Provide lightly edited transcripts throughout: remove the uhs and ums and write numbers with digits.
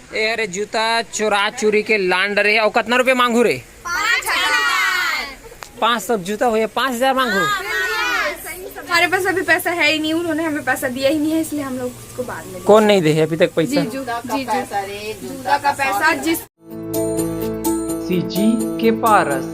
ए अरे जूता चुरा चुरी के लांड रे और कितना रुपए मांगू रे? 500 जूता हुए 5000 मांगू। हमारे पास अभी पैसा है ही नहीं, उन्होंने हमें पैसा दिया ही नहीं है, इसलिए हम लोग उसको बाद में। कौन नहीं दे अभी तक पैसा? जूता का पैसा जिस सीजी के पारस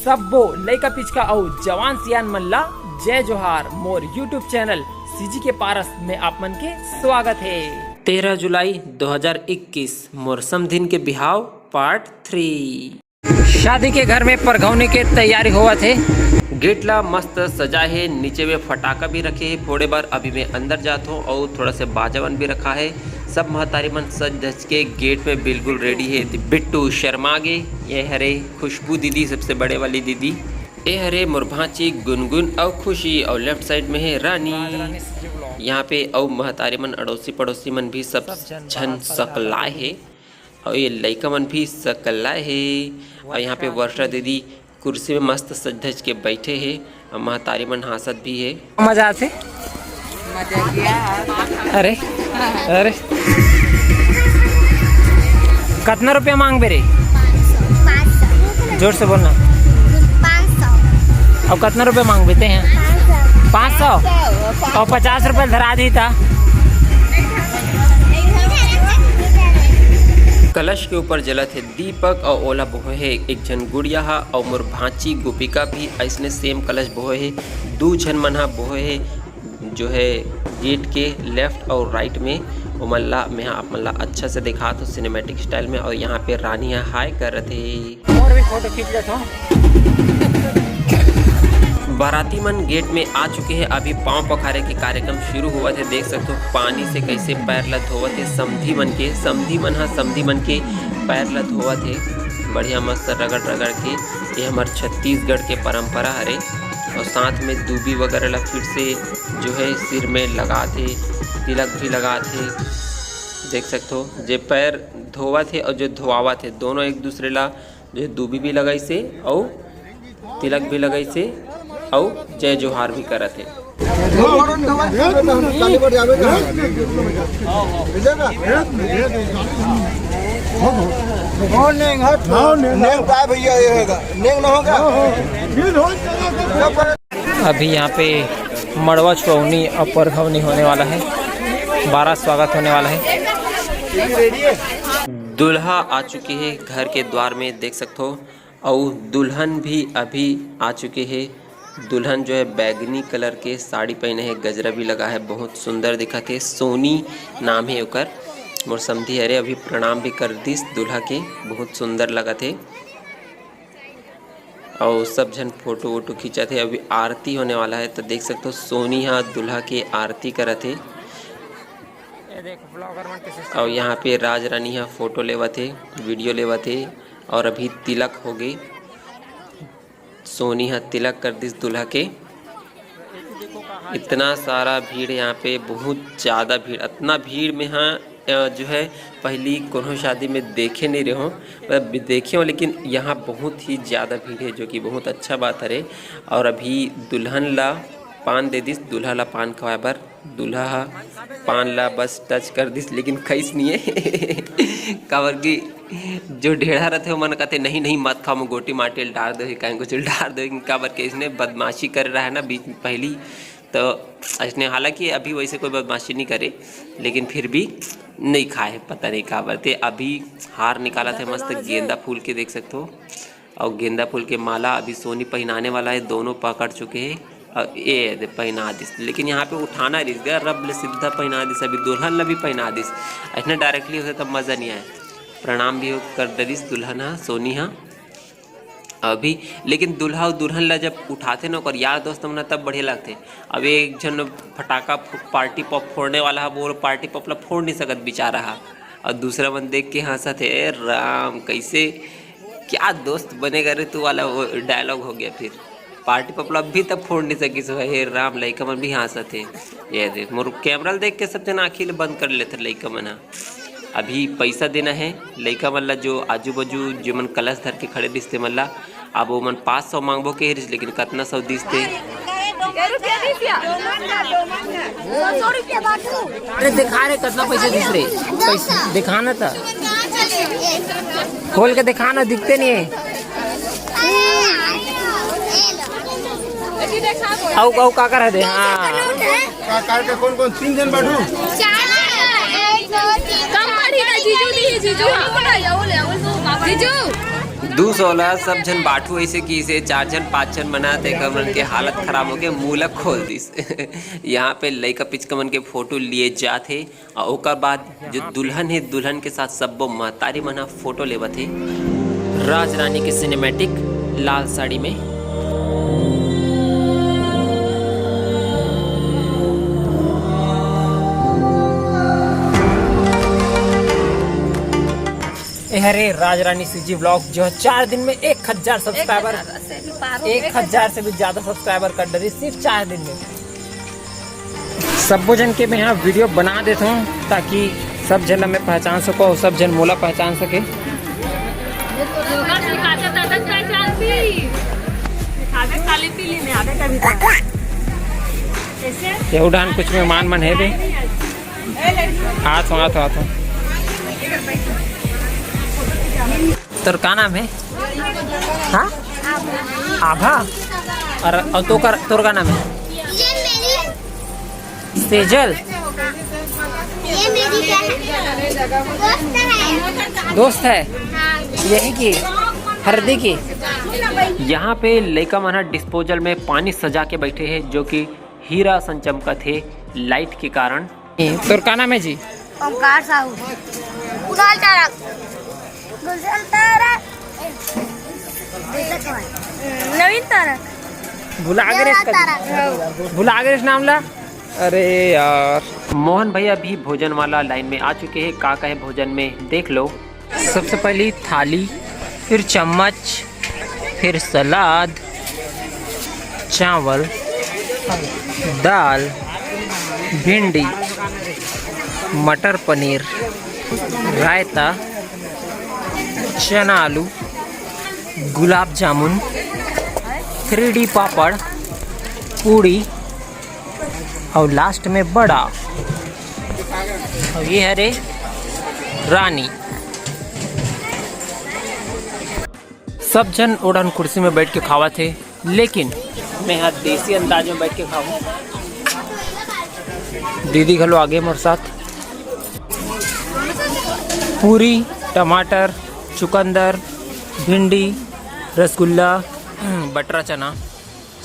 सबो लइका पिचका और जवान सियान मल्ला जय जोहार मोर यूट्यूब चैनल सीजी के पारस में आप मन के स्वागत है। 13 जुलाई 2021 मोर समधिन के बिहाव पार्ट 3। शादी के घर में परघौने के तैयारी हुआ थे। गेट ला मस्त सजा है, नीचे में फटाका भी रखे है फोड़े बार। अभी मैं अंदर जाता हूँ और थोड़ा सा बाजावन भी रखा है। सब महतारी मन सज धज के गेट में बिल्कुल रेडी है। बिट्टू शर्मा गे, ये हरे खुशबू दीदी सबसे बड़े वाली दीदी, ये हरे मुरभाची गुनगुन और खुशी, और लेफ्ट साइड में है रानी। यहाँ पे और महतारी मन अड़ोसी पड़ोसी मन भी सब झन सकलाए है, और ये लड़का मन भी सकलाए है। और यहाँ पे वर्षा दीदी कुर्सी में मस्त सज धज के बैठे हैं, और महतारी मन हासत भी है। मजा आते अरे अरे कितना रुपया मांग बेरे? 500। जोर से बोलना। 500। और कितना रुपये मांग बेते हैं? 500। और 50 रुपये धरा दी था। कलश के ऊपर जलत है दीपक और ओला बोहे है एक जन गुड़िया हा, और मोर भांची गोपिका भी ऐसने सेम कलश बोहे है। 2 जन मन हा बोहे है जो है गेट के लेफ्ट और राइट में। वो मल्ला मैं आप मल्ला अच्छा से दिखा तो सिनेमैटिक स्टाइल में। और यहाँ पे रानी हाय कर रहे थे और भी फोटो खींच लेता हूँ। बाराती मन गेट में आ चुके हैं। अभी पांव पखारे के कार्यक्रम शुरू हुआ थे। देख सकते हो पानी से कैसे पैर ला धोवत है समधी मन के। समधी मन के पैर ला धोवत है बढ़िया मस्त रगड़ रगड़ के। ये हमारे छत्तीसगढ़ के परंपरा हरे। और साथ में दूबी वगैरह ला फिर से जो है सिर में लगाते, तिलक भी लगाते। देख सकते हो जे पैर धोवा थे और जो धोआवा थे दोनों एक दूसरे ला जो दूबी भी लगाई से और तिलक भी लगाई से और जय जोहार भी करत है। अभी यहाँ पे मड़वा छुअनी और परघौनी होने वाला है। 12 स्वागत होने वाला है। दुल्हा आ चुके हैं घर के द्वार में, देख सकते हो। और दुल्हन भी अभी आ चुके हैं। दुल्हन जो है बैगनी कलर के साड़ी पहने है, गजरा भी लगा है, बहुत सुंदर दिखत है। सोनी नाम है ओकर। मोर समधी अरे अभी प्रणाम भी कर दिस दुल्हा के, बहुत सुंदर लगा थे। और सब जन फोटो वोटो खींचा थे। अभी आरती होने वाला है तो देख सकते हो सोनी यहाँ दुल्हा के आरती करा थे। और यहाँ पे राज रानी यहाँ फोटो लेवा थे, वीडियो लेवा थे। और अभी तिलक हो गई। सोनी यहाँ तिलक कर दिस दुल्हा के। इतना सारा भीड़ यहाँ पे, बहुत ज़्यादा भीड़। इतना भीड़ में हाँ जो है पहली कोनो शादी में देखे नहीं रहे हो, मतलब देखे हो, लेकिन यहाँ बहुत ही ज़्यादा भीड़ है, जो कि बहुत अच्छा बात है। और अभी दुल्हन ला पान दे दिस, दुल्हा ला पान खवाए बर। दुल्हा पान ला बस टच कर दिस, लेकिन खैस नहीं है। काबर की जो ढेढ़ा रहते हो मन कहते नहीं नहीं मत खाओ, गोटी माटी डाल दो, कहीं कुछ डाल दो। काबर के इसने बदमाशी कर रहा है ना बीच में पहली, तो इसने हालांकि अभी वैसे कोई बदमाशी नहीं करे, लेकिन फिर भी नहीं खाए, पता नहीं कहा बरते। अभी हार निकाला थे मस्त गेंदा फूल के, देख सकते हो। और गेंदा फूल के माला अभी सोनी पहनाने वाला है, दोनों पकड़ चुके हैं। और ये पहना दिस, लेकिन यहाँ पे उठाना रिस गया, रब सीधा पहना दिस। अभी दुल्हन ला भी पहना दिस, ऐसा डायरेक्टली होता तब मज़ा नहीं आया। प्रणाम भी कर दिस दुल्हन हाँ सोनी हाँ अभी। लेकिन दूल्हा और दुल्हन ला जब उठाते ना और यार दोस्त हमने तब बढ़िया लगते। अब एक जन फटाका पार्टी पॉप फोड़ने वाला है, वो पार्टी पॉप ला फोड़ नहीं सकत बेचारा हा। और दूसरा मन देख के हंसत है, राम कैसे क्या दोस्त बनेगा रे तू वाला वो डायलॉग हो गया। फिर पार्टी पॉप ला भी तब फोड़ नहीं सकी सो है, राम लइका मन भी हंसत है। ये देख मोर कैमरा देख के सब जन आँखी बंद कर लेते लइका मन। अभी पैसा देना है लइका मन ला, जो आजू बाजू जो मन कलश धर के खड़े दिसते मन ला। अब वो मन 500 मांगबो के, लेकिन कितना 100 दिसते अरे दिखा रहे कितना पैसे दूसरे पैसे दिखाना था, खोल के दिखाना, दिखते नहीं है। आओ का कर दे। हाँ का कौन कौन 3 जन बैठो। जीजू 216 सब जन बाटू ऐसे की से 4 जन 5 जन बनाते कमन के हालत खराब हो गए, मूलक खोल दिस। यहाँ पे लइका पिचकमन के फोटो लिए जाते और ओकर बाद जो दुल्हन है दुल्हन के साथ सब महतारी मना फोटो लेवत है। राज रानी के सिनेमैटिक लाल साड़ी में। अरे राज रानी सीजी व्लॉग जो है 4 दिन में 1000 सब्सक्राइबर, 1000 से भी ज्यादा सब्सक्राइबर कर डरी सिर्फ 4 दिन में। सब जन के मैं यहाँ वीडियो बना देता हूँ ताकि सब जन हमें पहचान सको और सब जन मोला पहचान सके। ये उड़ान कुछ मेहमान मन है बे, हाथ तोर का नाम है? हाँ आभा। और तोर का नाम है? सेजल। ये मेरी दोस्त है यही की हरदी की। यहाँ पे लइका मना डिस्पोजल में पानी सजा के बैठे हैं जो कि हीरा सन चमकत है लाइट के कारण। तोर का नाम है जी? ओमकार साहू, कुणाल तारक, गुलशन तारक, नवीन तारक, भुला गए नाम ला। अरे यार मोहन भैया भी भोजन वाला लाइन में आ चुके हैं। का कहे भोजन में देख लो। सबसे पहली थाली, फिर चम्मच, फिर सलाद, चावल, दाल, भिंडी, मटर पनीर, रायता, चना आलू, गुलाब जामुन, 3D पापड़, पूड़ी और लास्ट में बड़ा। और ये है रे रानी। सब जन उड़न कुर्सी में बैठ के खावा थे, लेकिन मैं यहाँ देसी अंदाज में बैठ के खाऊं। दीदी घलो आगे मेरे साथ। पूरी, टमाटर, चुकंदर, भिंडी, रसगुल्ला, बटरा चना,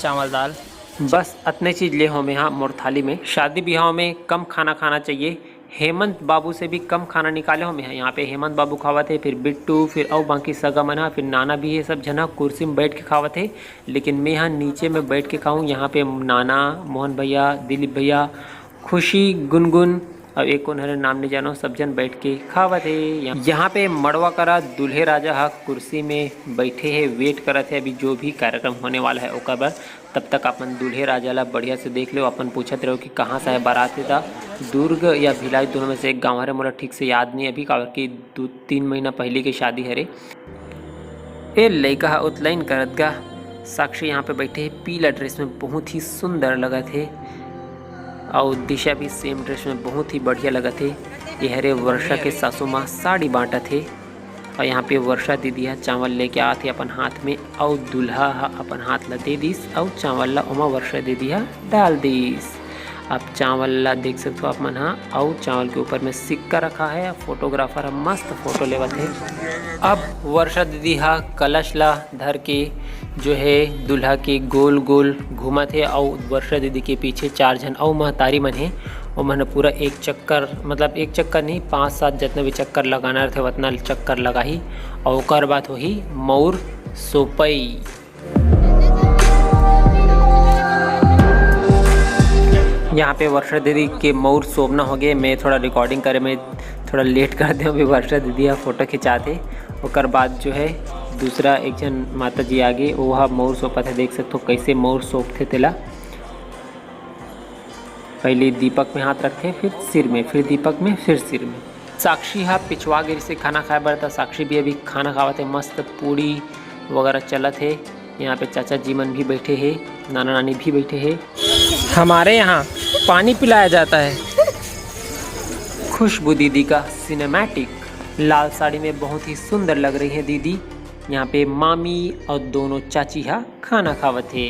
चावल दाल, बस इतने चीज़ ले हो में यहाँ मोर थाली में। शादी ब्याह में कम खाना खाना चाहिए। हेमंत बाबू से भी कम खाना निकाले हो में यहाँ पे। हेमंत बाबू खावा थे, फिर बिट्टू, फिर और बाकी सगा मना, फिर नाना भी है। सब जना कुर्सी में बैठ के खावा थे, लेकिन मैं यहाँ नीचे में बैठ के खाऊँ। यहाँ पे नाना, मोहन भैया, दिलीप भैया, खुशी, गुनगुन और एक उन्होंने नाम नहीं जानो, सब जन बैठ के खावा थे। यहाँ पे मड़वा करा दूल्हे राजा हा कुर्सी में बैठे हैं, वेट करत है अभी जो भी कार्यक्रम होने वाला है ओकर बर। तब तक अपन दूल्हे राजा ला बढ़िया से देख लो। अपन पूछत रहो कि कहाँ से है बारात है। था दुर्ग या भिलाई दोनों में से एक गाँव है, मोला ठीक से याद नहीं अभी, काबर की 2-3 महीना पहले की शादी है रे। ए लइका उतलाइन करत गा। साक्षी यहाँ पे बैठे है पीला ड्रेस में, बहुत ही सुंदर लगा थे। और दिशा भी सेम ड्रेस में बहुत ही बढ़िया लगा थे। ये हरे वर्षा के सासू माँ साड़ी बांटा थे। और यहाँ पे वर्षा दीदी है चावल लेके आते अपन हाथ में, और दूल्हा अपन हाथ ला दे दीस और चावल ला उमा वर्षा दीदी है डाल दीस। अब चावल ला देख सकते हो आप मन हाँ, और चावल के ऊपर में सिक्का रखा है। फोटोग्राफर मस्त फोटो लेवत है। अब वर्षा दीदी हा कलश ला धर के जो है दूल्हा के गोल गोल घूमा थे, और वर्षा दीदी के पीछे 4 जन और महतारी मन है। और मैंने पूरा एक चक्कर, मतलब एक चक्कर नहीं 5-7 जितने भी चक्कर लगाना थे उतना चक्कर लगा ही। और ओकर बाद हो ही मौर सोपई। यहाँ पे वर्षा दीदी के मौर सोपना हो गए। मैं थोड़ा रिकॉर्डिंग करे में थोड़ा लेट कर दे, अभी वर्षा दीदी यहाँ फ़ोटो खिंचाते। ओकर बाद जो है दूसरा एक जन माता जी आगे वह मौर सोपा थे। देख सकते हो कैसे मौर सोपते तेला। पहले दीपक में हाथ रखते, फिर सिर में, फिर दीपक में, फिर सिर में। साक्षी हा पिछवा गिर से खाना खाए बर था। साक्षी भी अभी खाना खावा थे, मस्त पूड़ी वगैरह चला थे। यहाँ पे चाचा जी मन भी बैठे हैं। नाना नानी भी बैठे हैं। हमारे यहाँ पानी पिलाया जाता है। खुशबू दीदी का सिनेमैटिक लाल साड़ी में बहुत ही सुंदर लग रही है दीदी। यहाँ पे मामी और दोनों चाची हा खाना खावत है।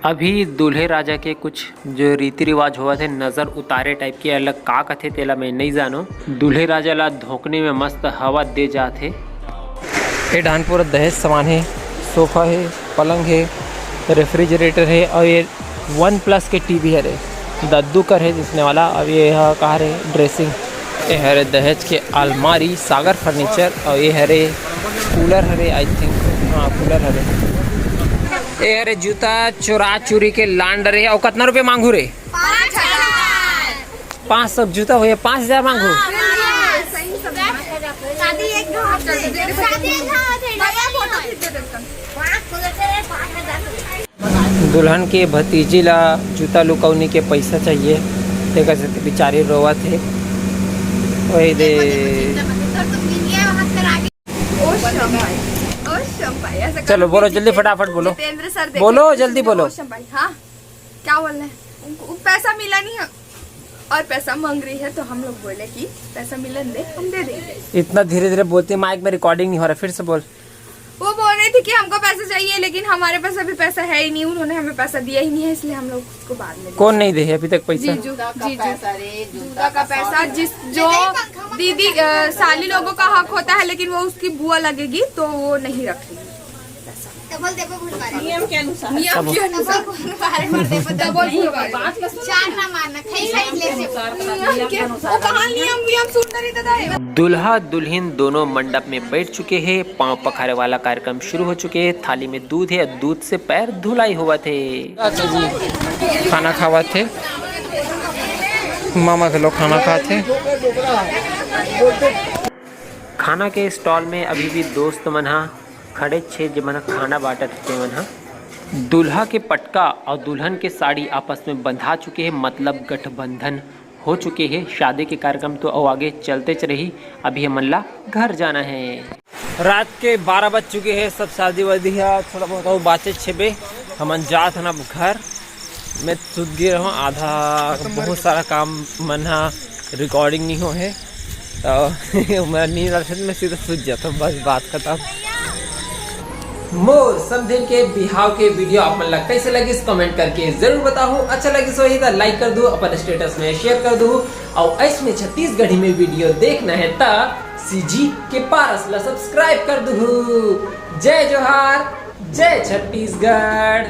अभी दूल्हे राजा के कुछ जो रीति रिवाज हुआ थे नज़र उतारे टाइप के अलग का कथे तेला मैं नहीं जानो। दूल्हे राजा ला धोकने में मस्त हवा दे जाते। ये डानपुर दहेज सामान है, सोफ़ा है, पलंग है, रेफ्रिजरेटर है और ये 1+ के टीवी है रे, दद्दू कर है जिसने वाला। अब ये कहा रे ड्रेसिंग, ये है रे दहेज के अलमारी, सागर फर्नीचर। और ये है रे कूलर है रे, आई थिंक हाँ कूलर है रे। ये है रे जूता चोरा चूरी के लांडर है। और कितना रुपये मांगू रे? 500 जूता हुए 5000 मांगू। दुल्हन के भतीजी ला जूता लुकौनी के पैसा चाहिए, देखा सकते बेचारे रोवा थे। वही दे चलो बोलो जल्दी फटाफट बोलो, बोलो जल्दी बोलो। हाँ क्या बोल रहे हैं? उनको पैसा मिला नहीं है और पैसा मांग रही है, तो हम लोग बोले कि पैसा मिलन दे, हम दे देंगे। इतना धीरे धीरे बोलते, माइक में रिकॉर्डिंग नहीं हो रहा, फिर से बोल। वो बोल रही थी कि हमको पैसा चाहिए, लेकिन हमारे पास अभी पैसा है ही नहीं, उन्होंने हमें पैसा दिया ही नहीं है, इसलिए हम लोग उसको बाद में। कौन नहीं दे अभी तक पैसा? जूता का पैसा जो दीदी साली लोगों का हक होता है, लेकिन वो उसकी बुआ लगेगी तो वो नहीं रखेगी। नियम के अनुसार दुल्हा दुल्हन दोनों मंडप में बैठ चुके हैं। पांव पखारे वाला कार्यक्रम शुरू हो चुके हैं। थाली में दूध है, दूध से पैर धुलाई हुआ थे। खाना खावा थे, मामा के लोग खाना खाते। खाना के स्टॉल में अभी भी दोस्त मना खड़े छे जो मना खाना बांटत थे मना। दूल्हा के पटका और दुल्हन के साड़ी आपस में बंधा चुके हैं, मतलब गठबंधन हो चुके हैं। शादी के कार्यक्रम तो और आगे चलते रही, अभी हमन ला घर जाना है। रात के 12 बज चुके हैं, सब शादी वादी है, थोड़ा बहुत बातें छेबे हमन जात हन अब घर। मैं सुत गए रहूँ आधा, बहुत सारा काम मना रिकॉर्डिंग नहीं हो है तो मैं नींद आता मैं सीधा सुत जाता हूँ, बस बात खत्म। मोर समथिंग के बिहाव के वीडियो आप मन लगता कैसे लगी कमेंट करके जरूर बताओ। अच्छा लगे सो ही लाइक कर दो, अपन स्टेटस में शेयर कर दो। और ऐसे में छत्तीसगढ़ी में वीडियो देखना है ता सीजी के पारस ला सब्सक्राइब कर दो। जय जोहार, जय छत्तीसगढ़।